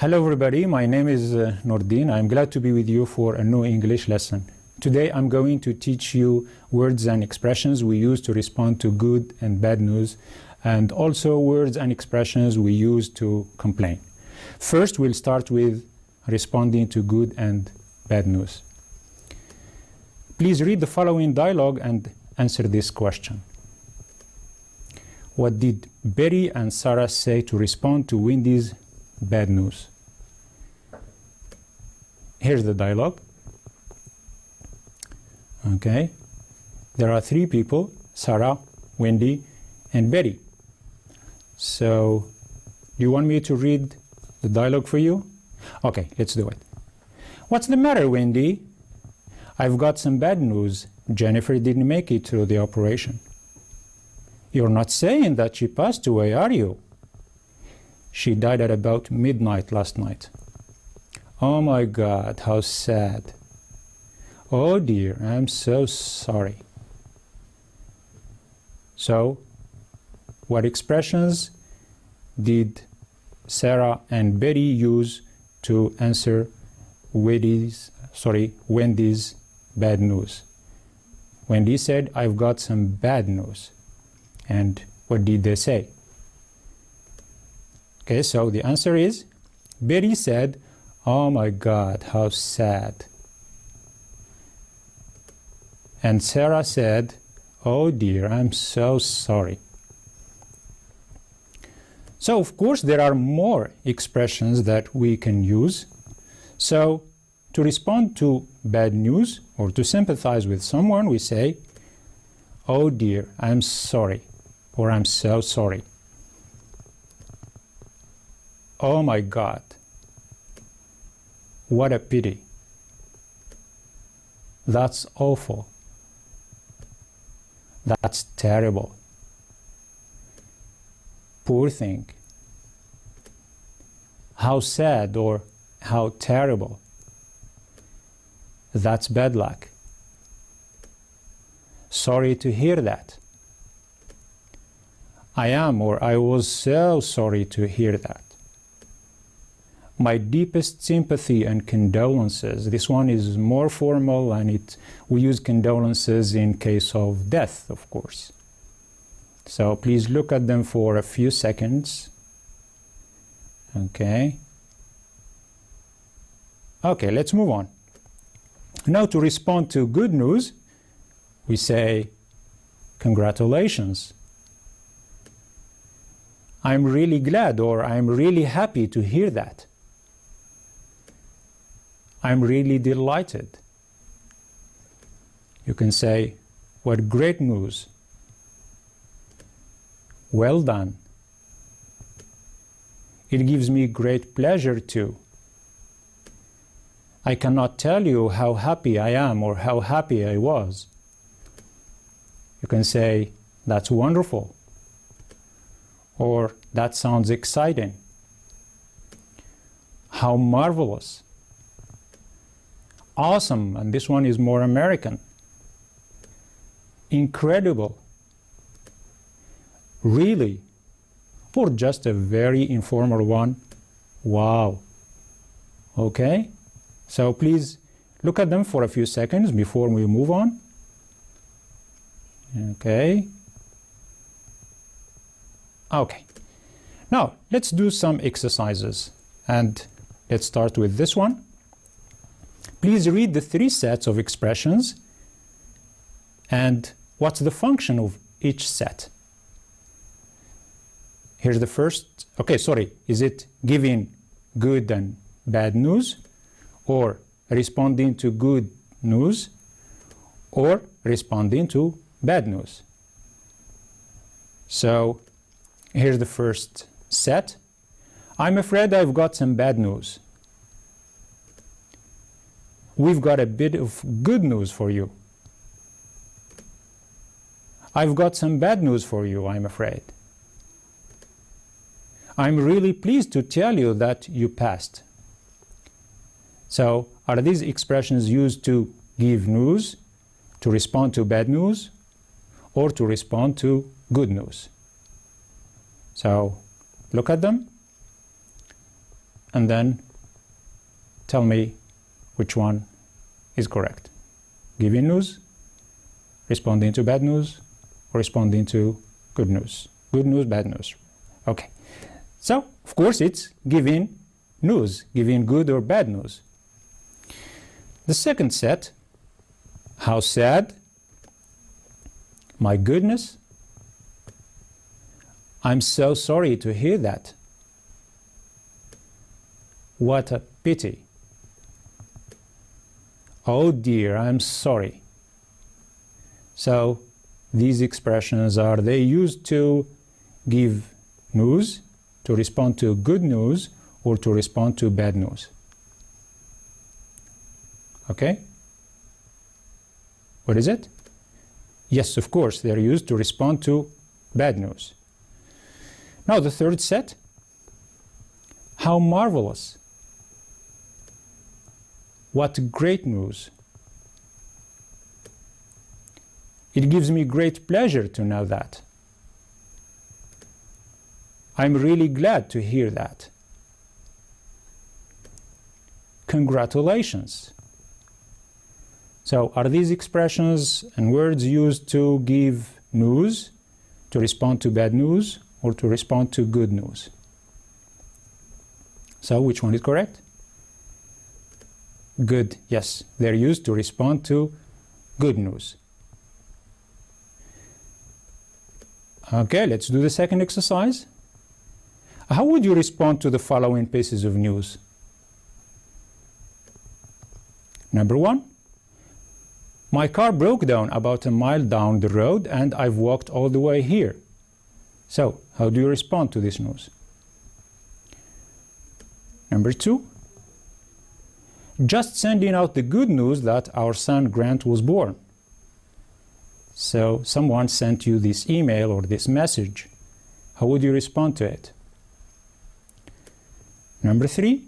Hello everybody, my name is Noureddine. I'm glad to be with you for a new English lesson. Today I'm going to teach you words and expressions we use to respond to good and bad news, and also words and expressions we use to complain. First, we'll start with responding to good and bad news. Please read the following dialogue and answer this question. What did Betty and Sarah say to respond to Wendy's bad news? Here's the dialogue. Okay, there are three people: Sarah, Wendy, and Betty. So, do you want me to read the dialogue for you? Okay, let's do it. What's the matter, Wendy? I've got some bad news. Jennifer didn't make it through the operation. You're not saying that she passed away, are you? She died at about midnight last night. Oh my God, how sad. Oh dear, I'm so sorry. So, what expressions did Sarah and Betty use to answer Wendy's bad news? Wendy said, I've got some bad news. And what did they say? Okay, so the answer is, Betty said, oh my God, how sad. And Sarah said, oh dear, I'm so sorry. So, of course, there are more expressions that we can use. So, to respond to bad news or to sympathize with someone, we say, oh dear, I'm sorry, or I'm so sorry. Oh my God, what a pity. That's awful. That's terrible. Poor thing. How sad or how terrible. That's bad luck. Sorry to hear that. I am, or I was so sorry to hear that. My deepest sympathy and condolences. This one is more formal, and we use condolences in case of death, of course. So please look at them for a few seconds. Okay. Okay, let's move on. Now, to respond to good news, we say, congratulations. I'm really glad, or I'm really happy to hear that. I'm really delighted. You can say, what great news. Well done. It gives me great pleasure too. I cannot tell you how happy I am or how happy I was. You can say, that's wonderful. Or, that sounds exciting. How marvelous. Awesome, and this one is more American. Incredible. Really. Or just a very informal one. Wow. Okay? So please look at them for a few seconds before we move on. Okay. Okay. Now, let's do some exercises. And let's start with this one. Please read the three sets of expressions and what's the function of each set. Here's the first. Okay, sorry. Is it giving good and bad news, or responding to good news, or responding to bad news? So, here's the first set. I'm afraid I've got some bad news. We've got a bit of good news for you. I've got some bad news for you, I'm afraid. I'm really pleased to tell you that you passed. So, are these expressions used to give news, to respond to bad news, or to respond to good news? So, look at them. and then tell me which one is correct. Giving news, responding to bad news, or responding to good news. Good news, bad news. Okay. So, of course, it's giving news, giving good or bad news. The second set, how sad, my goodness, I'm so sorry to hear that. What a pity. Oh dear, I'm sorry. So these expressions are they used to give news, to respond to good news, or to respond to bad news. Okay? What is it? Yes, of course, they're used to respond to bad news. Now the third set, how marvelous. What great news. It gives me great pleasure to know that. I'm really glad to hear that. Congratulations. So are these expressions and words used to give news, to respond to bad news, or to respond to good news? So which one is correct? Good, yes. They're used to respond to good news. Okay, let's do the second exercise. How would you respond to the following pieces of news? Number one, my car broke down about a mile down the road and I've walked all the way here. So, how do you respond to this news? Number two, just sending out the good news that our son Grant was born. So, someone sent you this email or this message. How would you respond to it? Number three,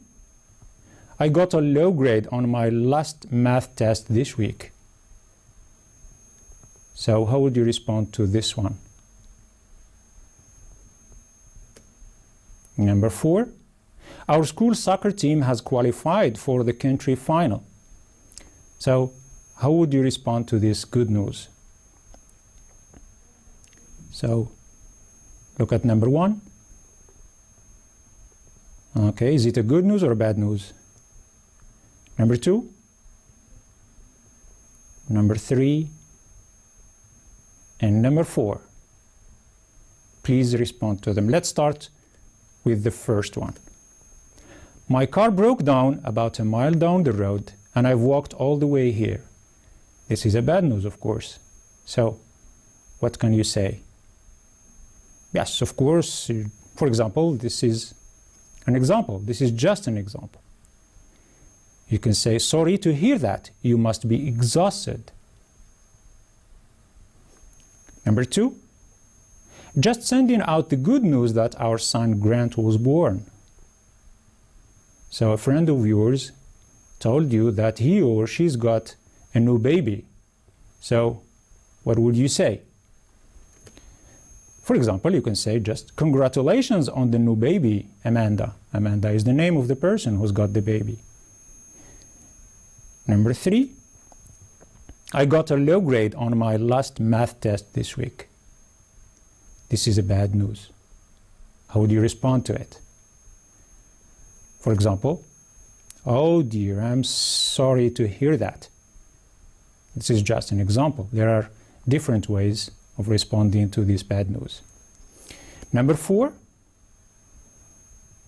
I got a low grade on my last math test this week. So, how would you respond to this one? Number four, our school soccer team has qualified for the country final. So, how would you respond to this good news? So, look at number one. Okay, is it a good news or bad news? Number two? Number three? And number four? Please respond to them. Let's start with the first one. My car broke down about a mile down the road and I've walked all the way here. This is a bad news, of course. So, what can you say? Yes, of course, for example, this is an example. This is just an example. You can say, sorry to hear that. You must be exhausted. Number two, just sending out the good news that our son Grant was born. So a friend of yours told you that he or she's got a new baby. So what would you say? For example, you can say just congratulations on the new baby, Amanda. Amanda is the name of the person who's got the baby. Number three, I got a low grade on my last math test this week. This is a bad news. How would you respond to it? For example, oh dear, I'm sorry to hear that. This is just an example. There are different ways of responding to this bad news. Number four,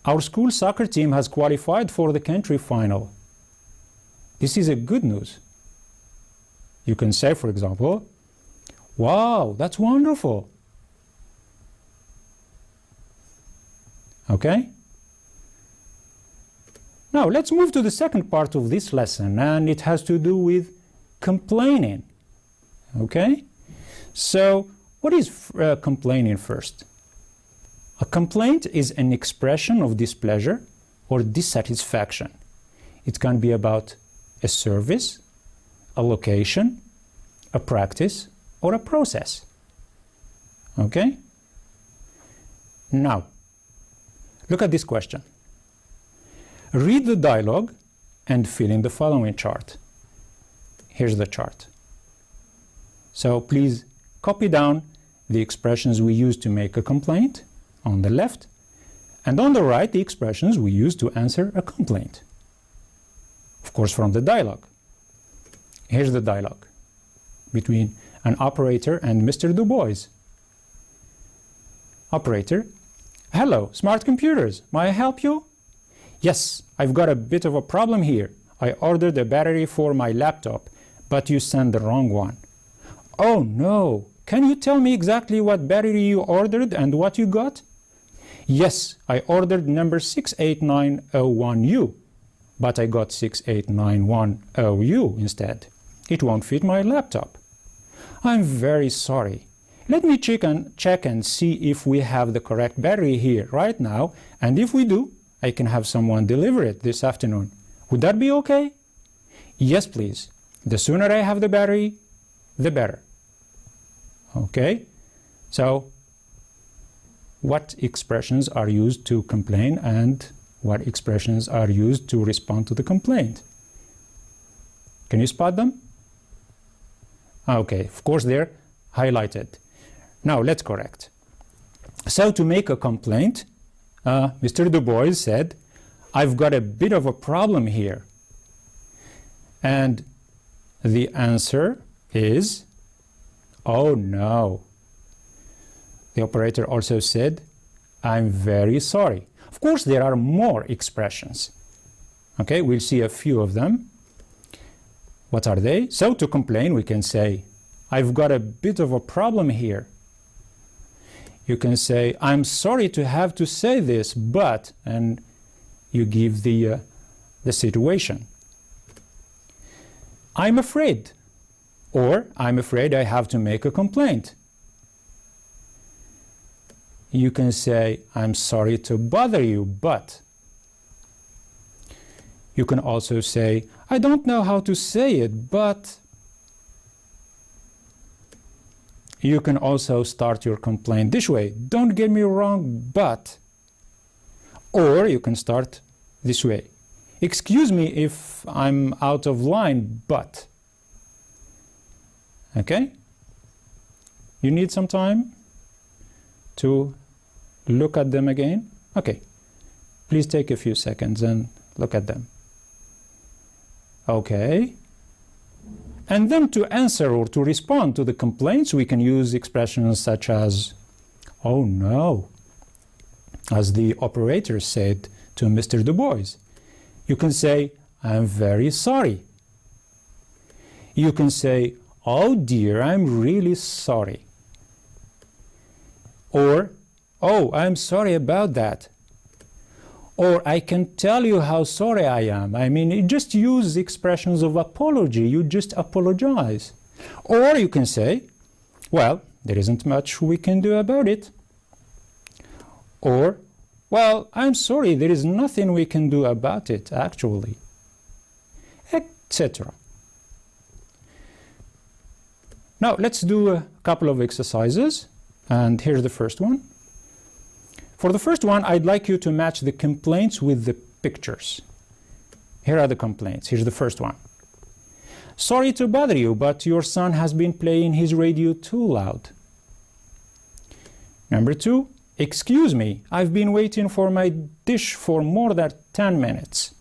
our school soccer team has qualified for the country final. This is a good news. You can say, for example, wow, that's wonderful. Okay? Now, let's move to the second part of this lesson, and it has to do with complaining. Okay? So, what is complaining first? A complaint is an expression of displeasure or dissatisfaction. It can be about a service, a location, a practice, or a process. Okay? Now, look at this question. Read the dialogue and fill in the following chart. Here's the chart. So please copy down the expressions we use to make a complaint on the left, and on the right the expressions we use to answer a complaint. Of course, from the dialogue. Here's the dialogue between an operator and Mr. Du Bois. Operator: hello, smart computers, may I help you? Yes, I've got a bit of a problem here. I ordered a battery for my laptop, but you sent the wrong one. Oh no, can you tell me exactly what battery you ordered and what you got? Yes, I ordered number 68901U, but I got 68910U instead. It won't fit my laptop. I'm very sorry. Let me check and see if we have the correct battery here right now, and if we do, I can have someone deliver it this afternoon. Would that be okay? Yes, please. The sooner I have the battery, the better. Okay, so what expressions are used to complain and what expressions are used to respond to the complaint? Can you spot them? Okay, of course they're highlighted. Now let's correct. So to make a complaint, Mr. Du Bois said, I've got a bit of a problem here. And the answer is, oh no. The operator also said, I'm very sorry. Of course, there are more expressions. Okay, we'll see a few of them. What are they? So to complain, we can say, I've got a bit of a problem here. You can say, I'm sorry to have to say this, but, and you give the situation. I'm afraid, or I'm afraid I have to make a complaint. You can say, I'm sorry to bother you, but. You can also say, I don't know how to say it, but. You can also start your complaint this way. Don't get me wrong, but. Or you can start this way. Excuse me if I'm out of line, but. Okay? You need some time to look at them again? Okay. Please take a few seconds and look at them. Okay. And then to answer or to respond to the complaints, we can use expressions such as, oh no, as the operator said to Mr. Du Bois. You can say, I'm very sorry. You can say, oh dear, I'm really sorry. Or, oh, I'm sorry about that. Or I can tell you how sorry I am. I mean, you just use expressions of apology. You just apologize. Or you can say, well, there isn't much we can do about it. Or, well, I'm sorry, there is nothing we can do about it, actually. Etc. Now, let's do a couple of exercises. And here's the first one. For the first one, I'd like you to match the complaints with the pictures. Here are the complaints. Here's the first one. Sorry to bother you, but your son has been playing his radio too loud. Number 2, excuse me, I've been waiting for my dish for more than 10 minutes.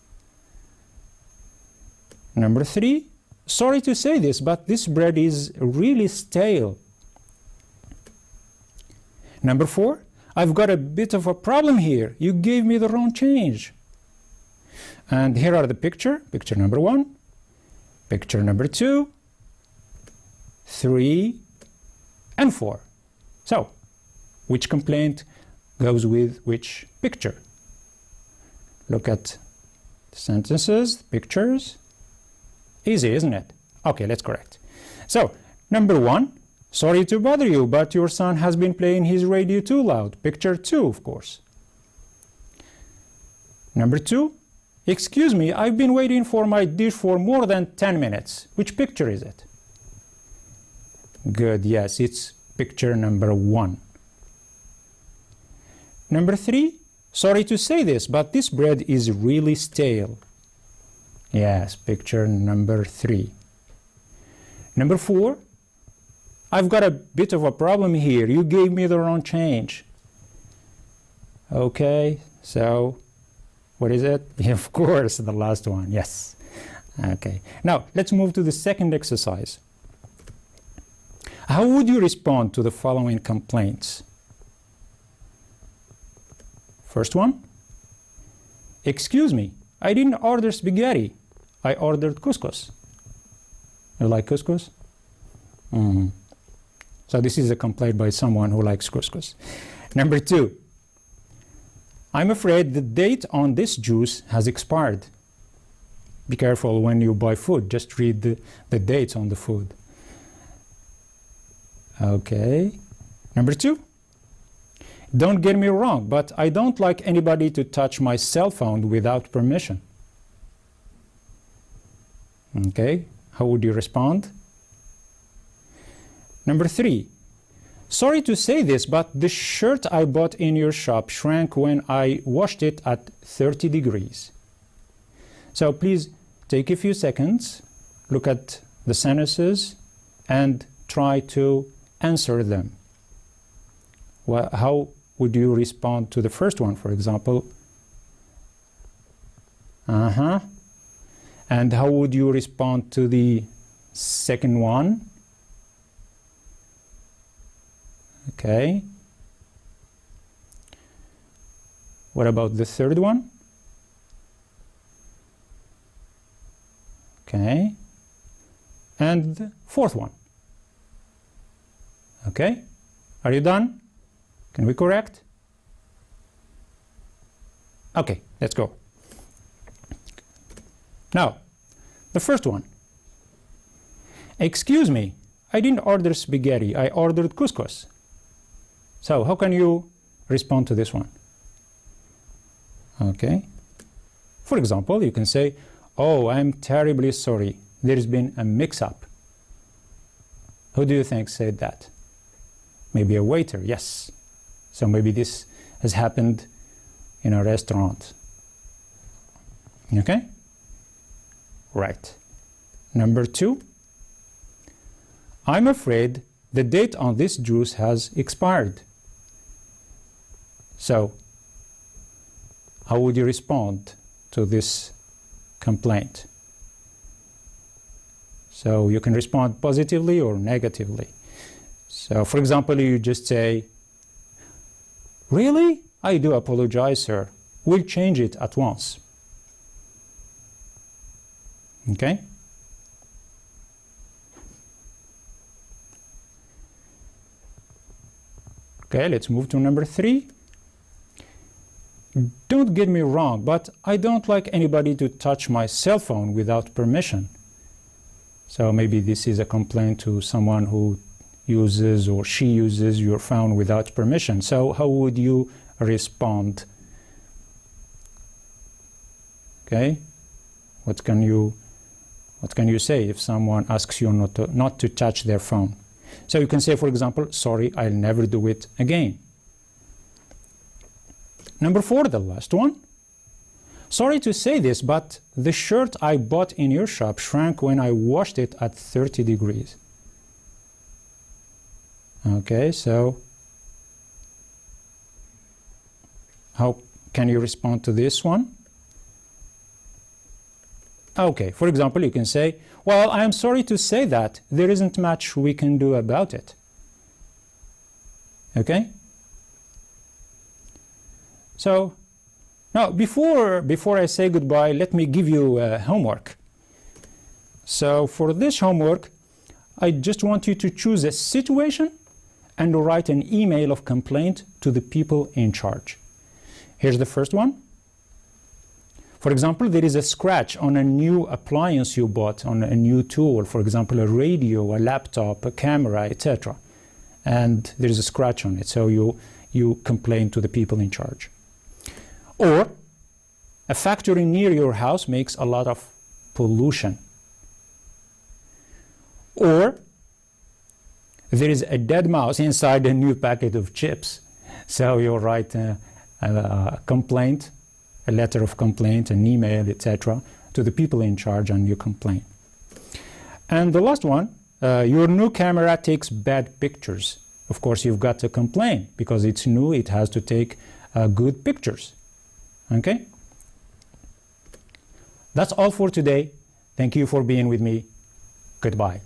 Number 3, sorry to say this, but this bread is really stale. Number 4, I've got a bit of a problem here. You gave me the wrong change. And here are the picture number 1, picture number 2, 3, and 4. So, which complaint goes with which picture? Look at the sentences, pictures. Easy, isn't it? Okay, let's correct. So, number 1, sorry to bother you, but your son has been playing his radio too loud. Picture 2, of course. Number 2, excuse me, I've been waiting for my dish for more than 10 minutes. Which picture is it? Good, yes, it's picture number 1. Number 3, Sorry to say this, but this bread is really stale. Yes, picture number 3. Number 4, I've got a bit of a problem here. You gave me the wrong change. Okay, so what is it? Of course, the last one, yes. Okay, now let's move to the second exercise. How would you respond to the following complaints? First one, excuse me, I didn't order spaghetti. I ordered couscous. You like couscous? So this is a complaint by someone who likes couscous. Number 2, I'm afraid the date on this juice has expired. Be careful when you buy food. Just read the dates on the food. Okay. Number 2, don't get me wrong, but I don't like anybody to touch my cell phone without permission. Okay. How would you respond? Number 3, sorry to say this, but the shirt I bought in your shop shrank when I washed it at 30 degrees. So please take a few seconds, look at the sentences, and try to answer them. Well, how would you respond to the first one, for example? And how would you respond to the second one? Okay. What about the third one? Okay. And the fourth one. Okay. Are you done? Can we correct? Okay, let's go. Now, the first one. Excuse me, I didn't order spaghetti, I ordered couscous. So, how can you respond to this one? Okay. For example, you can say, oh, I'm terribly sorry. There's been a mix-up. Who do you think said that? Maybe a waiter, yes. So maybe this has happened in a restaurant. Okay? Right. Number 2. I'm afraid the date on this juice has expired. So, how would you respond to this complaint? So you can respond positively or negatively. So, for example, you just say, really? I do apologize, sir. We'll change it at once. Okay? Okay, let's move to number 3. Don't get me wrong, but I don't like anybody to touch my cell phone without permission. So maybe this is a complaint to someone who uses or she uses your phone without permission. So how would you respond? Okay? What can you say if someone asks you not to touch their phone? So you can say, for example, sorry, I'll never do it again. Number 4, the last one. Sorry to say this, but the shirt I bought in your shop shrank when I washed it at 30 degrees. Okay, so how can you respond to this one? Okay, for example, you can say, well, I'm sorry to say that there isn't much we can do about it. Okay? So, now before I say goodbye, let me give you homework. So for this homework, I just want you to choose a situation and write an email of complaint to the people in charge. Here's the first one. For example, there is a scratch on a new appliance you bought, on a new tool, for example, a radio, a laptop, a camera, etc. And there is a scratch on it, so you complain to the people in charge. Or a factory near your house makes a lot of pollution. Or there is a dead mouse inside a new packet of chips. So you write a complaint, a letter of complaint, an email, etc., to the people in charge on your complaint. And the last one, your new camera takes bad pictures. Of course, you've got to complain because it's new, it has to take good pictures. Okay? That's all for today. Thank you for being with me. Goodbye.